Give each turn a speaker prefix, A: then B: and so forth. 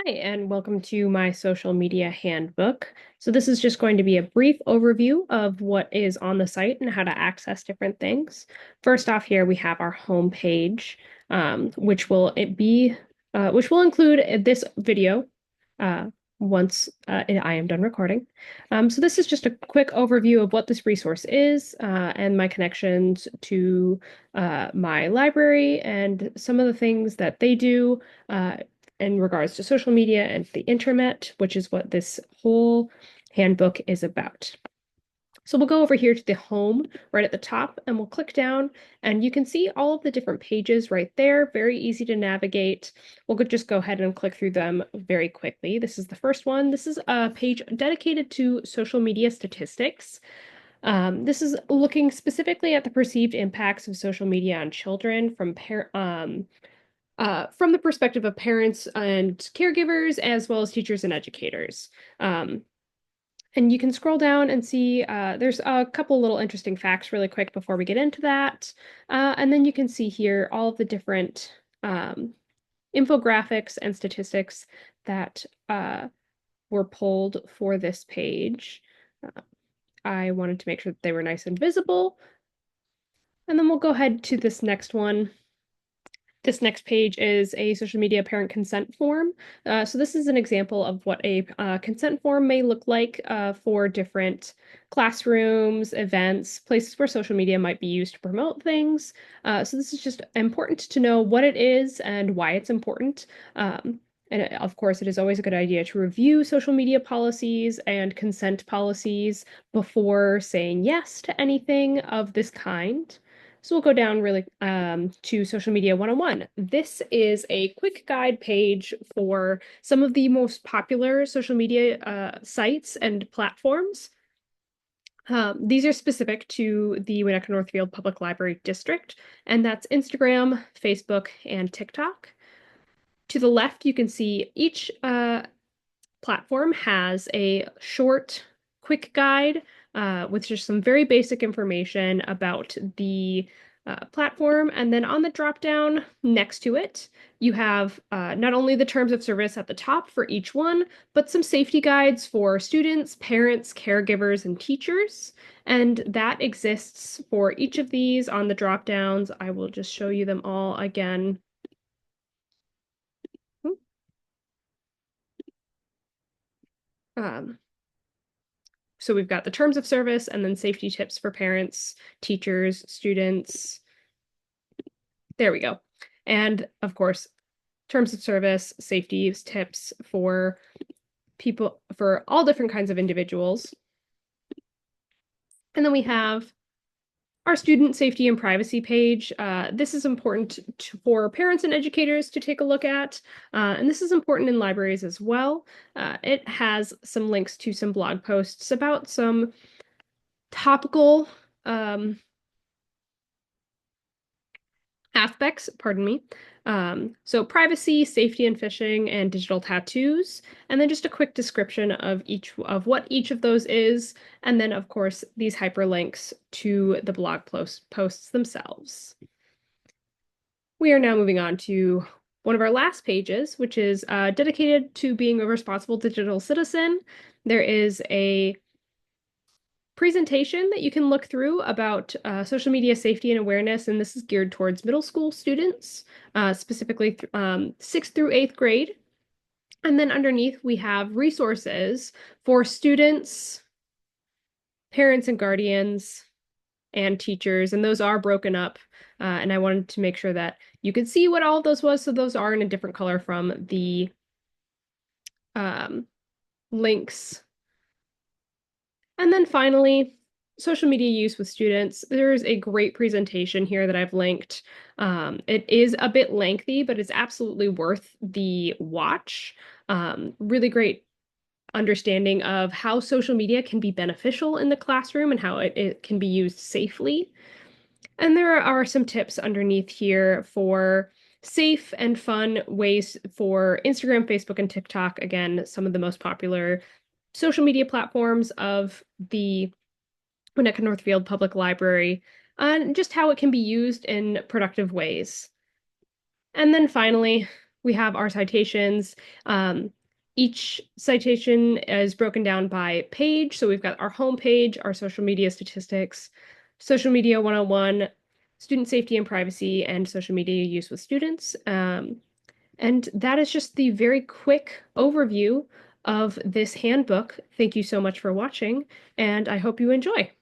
A: Hi, and welcome to my social media handbook. So this is just going to be a brief overview of what is on the site and how to access different things. First off, here we have our home page, which will include this video uh, once I am done recording. So this is just a quick overview of what this resource is and my connections to my library and some of the things that they do. In regards to social media and the internet, which is what this whole handbook is about. So we'll go over here to the home right at the top and we'll click down and you can see all of the different pages right there. Very easy to navigate. We'll just go ahead and click through them very quickly. This is the first one. This is a page dedicated to social media statistics. This is looking specifically at the perceived impacts of social media on children from the perspective of parents and caregivers, as well as teachers and educators. Um, and you can scroll down and see there's a couple little interesting facts really quick before we get into that. And then you can see here all of the different infographics and statistics that were pulled for this page. I wanted to make sure that they were nice and visible. And then we'll go ahead to this next one. This next page is a social media parent consent form. So this is an example of what a consent form may look like for different classrooms, events, places where social media might be used to promote things. So this is just important to know what it is and why it's important. Of course, it is always a good idea to review social media policies and consent policies before saying yes to anything of this kind. So we'll go down really to Social Media 101. This is a quick guide page for some of the most popular social media sites and platforms. These are specific to the Winnetka Northfield Public Library District, and that's Instagram, Facebook, and TikTok. To the left, you can see each platform has a short, quick guide with just some very basic information about the platform. And then on the drop down next to it, you have not only the terms of service at the top for each one, but some safety guides for students, parents, caregivers, and teachers. And that exists for each of these on the drop downs. I will just show you them all again. Um, So we've got the terms of service and then safety tips for parents, teachers, students. There we go. And of course, terms of service, safety tips for people, for all different kinds of individuals. And then we have our student safety and privacy page. This is important for parents and educators to take a look at, and this is important in libraries as well. It has some links to some blog posts about some topical aspects, pardon me. So privacy, safety and phishing, and digital tattoos, and then just a quick description of what each of those is, and then of course these hyperlinks to the blog posts themselves. We are now moving on to one of our last pages, which is dedicated to being a responsible digital citizen. There is a presentation that you can look through about social media safety and awareness, and this is geared towards middle school students, specifically 6th through 8th grade. And then underneath, we have resources for students, parents and guardians, and teachers, and those are broken up. And I wanted to make sure that you could see what all of those was, so those are in a different color from the links. And then finally, social media use with students. There's a great presentation here that I've linked. It is a bit lengthy, but it's absolutely worth the watch. Really great understanding of how social media can be beneficial in the classroom and how it can be used safely. And there are some tips underneath here for safe and fun ways for Instagram, Facebook, and TikTok. Again, some of the most popular social media platforms of the Winnetka Northfield Public Library, and just how it can be used in productive ways. And then finally, we have our citations. Um, each citation is broken down by page. So we've got our home page, our social media statistics, social media 101, student safety and privacy, and social media use with students. And that is just the very quick overview of this handbook. Thank you so much for watching, and I hope you enjoy.